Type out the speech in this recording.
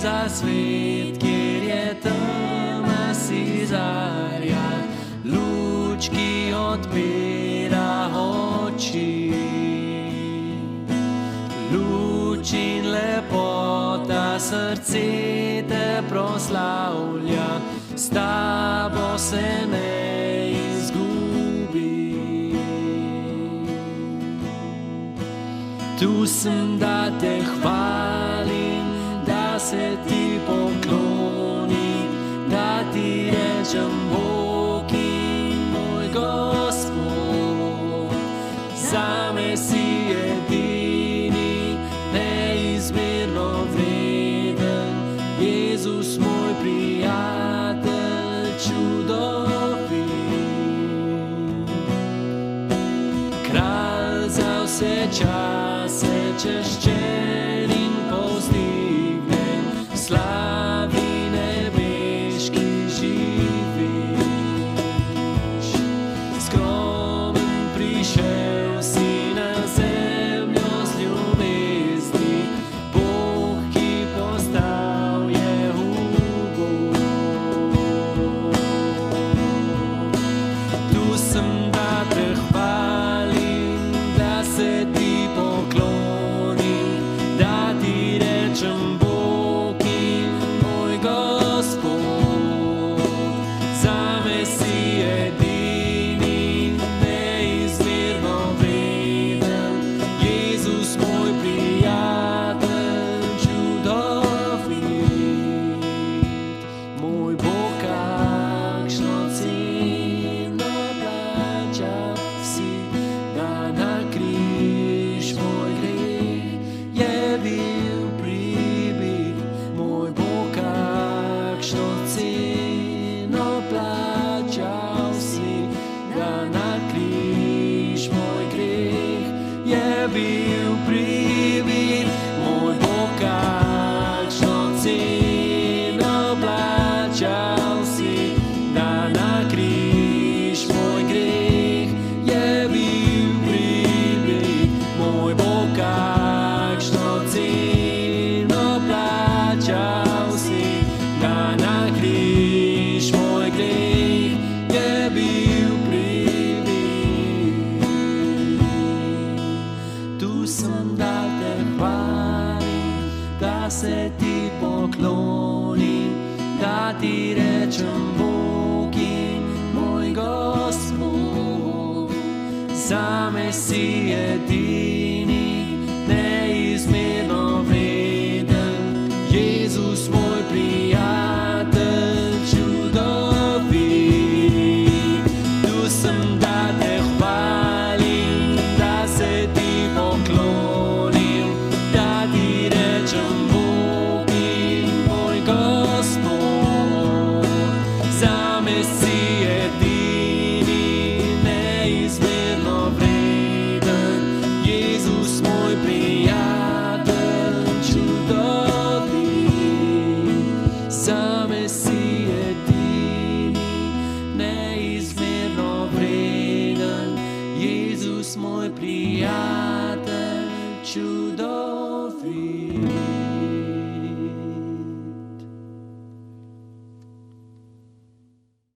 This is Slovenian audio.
za svet, kjer je tema si zarja, luč, ki odpira oči. Luč in lepota, srce te proslavlja, s tabo se ne izgubi. Tu sem, da te hvalim, da se ti poklonim, da ti rečem Bog in moj Gospod. Zame si edini, neizmerno vreden, Jezus moj prijatelj, čudovit. Kralj za vse čase, češčen in povzdignjen, v slavi nebeški živiš. Skromen prišel si na zemljo z ljubezni, Bog, ki postal je ubog. Tu sem, da te hvalim, da se ti poklonim, da ti rečem Bog in moj Gospod. Zame si edini, neizmerno vreden, Jezus moj prijatelj, čudovit. Moj Bog, kakšno ceno plačal si, da na križ moj greh je bil pribit. Moj Bog, kakšno ceno plačal si, da na križ moj greh je bil pribit. Moj Bog, kakšno ceno plačal si, da na križ moj greh je bil pribit. Moj Bog, kakšno ceno plačal si, da na križ moj greh je bil pribit. Tu sem, da te hvalim, da se ti poklonim, da ti rečem Bog in moj Gospod. Zame si edini,